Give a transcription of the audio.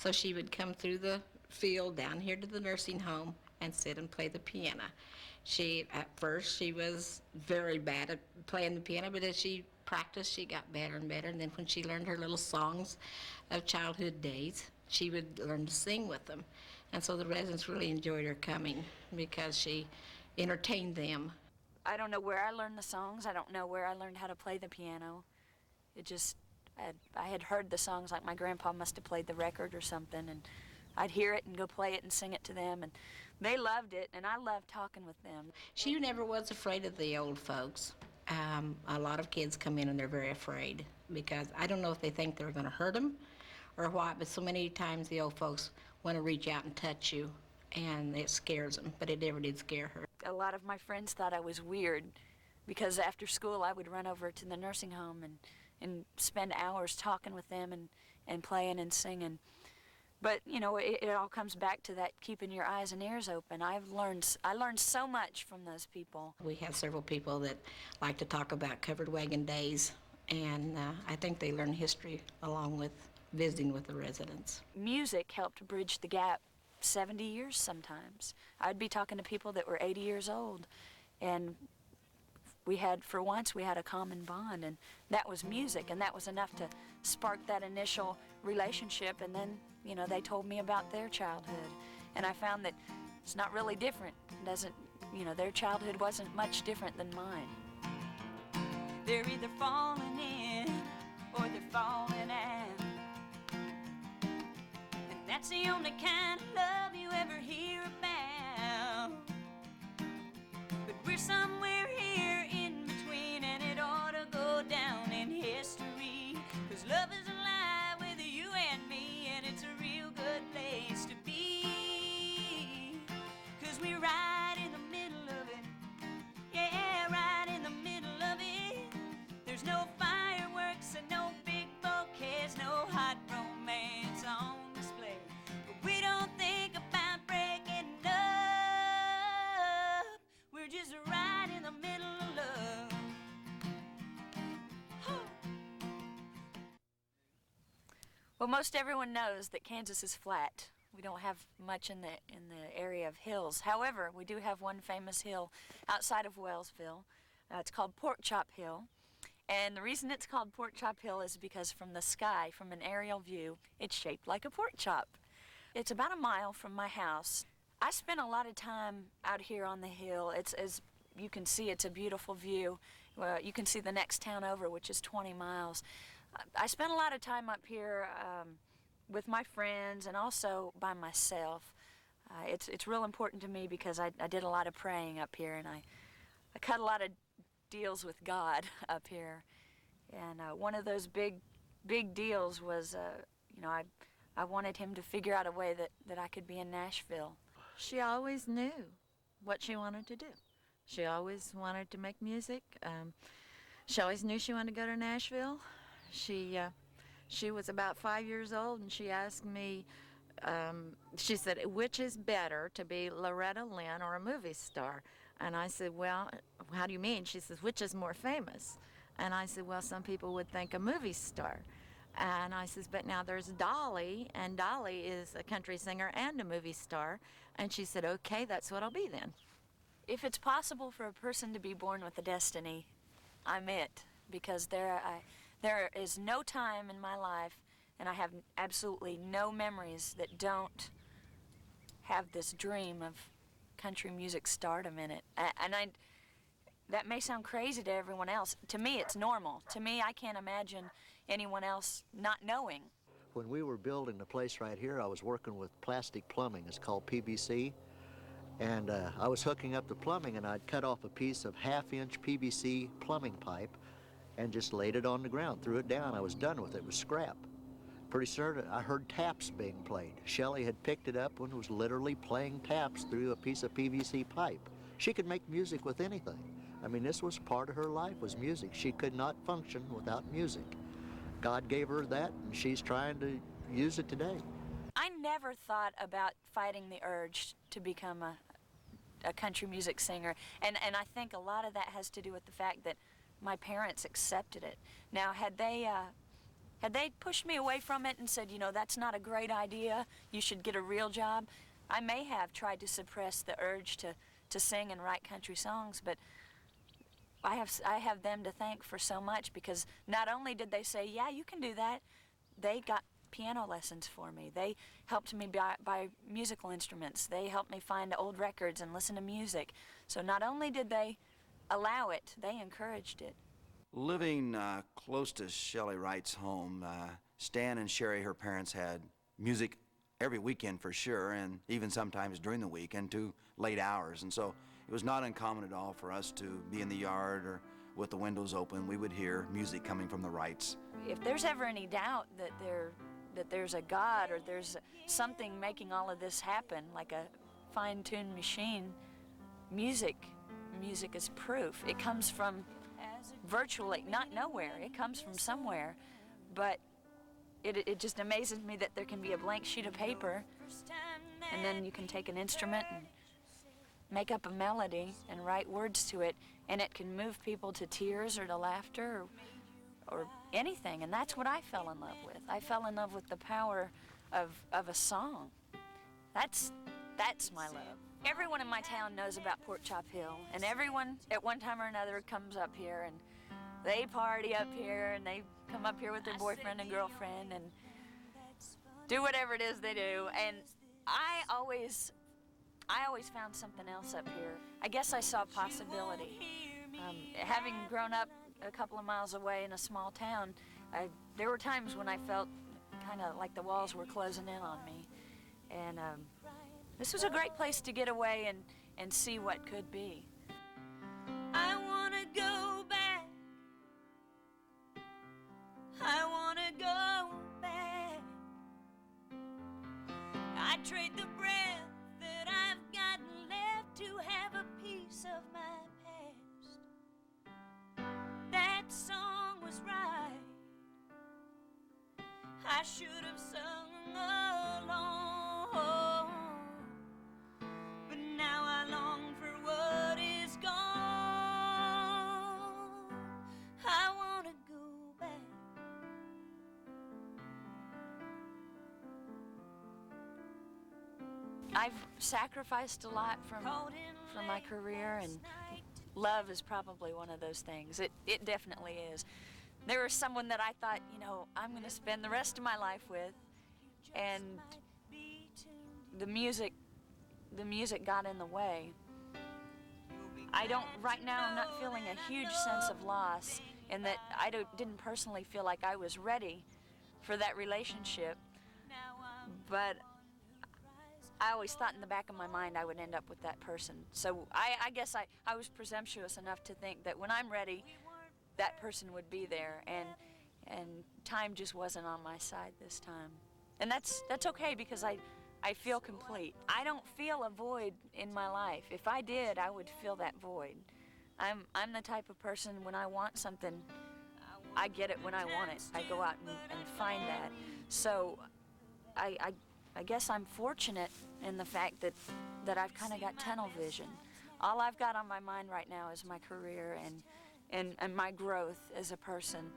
So she would come through the field down here to the nursing home and sit and play the piano. At first, she was very bad at playing the piano, but as she practiced, she got better and better. And then when she learned her little songs of childhood days, she would learn to sing with them. And so the residents really enjoyed her coming because she entertained them. I don't know where I learned the songs. I don't know where I learned how to play the piano. It just, I had heard the songs, like my grandpa must have played the record or something, and I'd hear it and go play it and sing it to them, and they loved it, and I loved talking with them. She never was afraid of the old folks. A lot of kids come in and they're very afraid because I don't know if they think they're going to hurt them or what, but so many times the old folks want to reach out and touch you, and it scares them, but it never did scare her. A lot of my friends thought I was weird because after school I would run over to the nursing home and spend hours talking with them and playing and singing. But, you know, it all comes back to that keeping your eyes and ears open. I learned so much from those people. We have several people that like to talk about covered wagon days, and I think they learn history along with visiting with the residents. Music helped bridge the gap 70 years sometimes. I'd be talking to people that were 80 years old, and for once we had a common bond, and that was music, and that was enough to spark that initial relationship. And then, you know, they told me about their childhood, and I found that it's not really different. Their childhood wasn't much different than mine. They're either falling in or they're falling out, and that's the only kind of love you ever hear about. But we're somewhere here in between, and it ought to go down in history, 'cause love is alive with you and me, and it's a real good place to be, 'cause we're right in the middle of it. Yeah, right in the middle of it. There's no fireworks and no big bouquets, no hot romance on display, but we don't think about breaking up. We're just right in the middle of love. Well, most everyone knows that Kansas is flat. We don't have much in the area of hills. However, we do have one famous hill outside of Wellsville. It's called Pork Chop Hill. And the reason it's called Pork Chop Hill is because from the sky, from an aerial view, it's shaped like a pork chop. It's about a mile from my house. I spent a lot of time out here on the hill. It's, as you can see, it's a beautiful view. You can see the next town over, which is 20 miles. I spent a lot of time up here with my friends and also by myself. It's real important to me because I did a lot of praying up here, and I cut a lot of deals with God up here. And one of those big deals was, I wanted him to figure out a way that I could be in Nashville. She always knew what she wanted to do. She always wanted to make music. She always knew she wanted to go to Nashville. She was about 5 years old, and she asked me, she said, which is better, to be Loretta Lynn or a movie star? And I said, well, how do you mean? She says, which is more famous? And I said, well, some people would think a movie star. And I says, but now there's Dolly, and Dolly is a country singer and a movie star. And she said, okay, that's what I'll be then. If it's possible for a person to be born with a destiny, I'm it. Because there is no time in my life, and I have absolutely no memories that don't have this dream of country music stardom in it. That may sound crazy to everyone else. To me, it's normal. To me, I can't imagine anyone else not knowing. When we were building the place right here, I was working with plastic plumbing. It's called PVC. And I was hooking up the plumbing, and I'd cut off a piece of half-inch PVC plumbing pipe and just laid it on the ground, threw it down. I was done with it. It was scrap. Pretty soon, I heard taps being played. Chely had picked it up and was literally playing taps through a piece of PVC pipe. She could make music with anything. I mean, this was part of her life, was music. She could not function without music. God gave her that, and she's trying to use it today. I never thought about fighting the urge to become a country music singer, and I think a lot of that has to do with the fact that my parents accepted it. Now, had they had they pushed me away from it and said, you know, that's not a great idea, you should get a real job, I may have tried to suppress the urge to sing and write country songs, but I have them to thank for so much, because not only did they say, yeah, you can do that, they got piano lessons for me. They helped me buy musical instruments. They helped me find old records and listen to music. So not only did they allow it, they encouraged it. Living close to Chely Wright's home, Stan and Sherry, her parents, had music every weekend for sure, and even sometimes during the week and to late hours. And so it was not uncommon at all for us to be in the yard or with the windows open. We would hear music coming from the Wrights. If there's ever any doubt that there's a God or there's something making all of this happen, like a fine-tuned machine, music is proof. It comes from virtually, not nowhere, it comes from somewhere. But it just amazes me that there can be a blank sheet of paper, and then you can take an instrument and make up a melody and write words to it, and it can move people to tears or to laughter or anything. And that's what I fell in love with. I fell in love with the power of a song. That's my love. Everyone in my town knows about Pork Chop Hill, and everyone at one time or another comes up here, and they party up here, and they come up here with their boyfriend and girlfriend and do whatever it is they do. And I always found something else up here. I guess I saw possibility. Having grown up a couple of miles away in a small town, there were times when I felt kind of like the walls were closing in on me. And this was a great place to get away and see what could be. I want to go back. I want to go back. I'd trade the breath that I've got left to have a piece of my past. That song was right. I should have sung along. But now I long for what is gone. I want to go back. I've sacrificed a lot from my career, and love is probably one of those things. It definitely is. There was someone that I thought, you know, I'm going to spend the rest of my life with, and the music got in the way. Right now I'm not feeling a huge sense of loss in that I didn't personally feel like I was ready for that relationship, but I always thought in the back of my mind I would end up with that person. So I guess I was presumptuous enough to think that when I'm ready, that person would be there, and time just wasn't on my side this time. And that's okay, because I feel complete. I don't feel a void in my life. If I did, I would feel that void. I'm the type of person, when I want something, I get it when I want it. I go out and find that. So I guess I'm fortunate in the fact that I've kind of got tunnel vision. All I've got on my mind right now is my career and my growth as a person.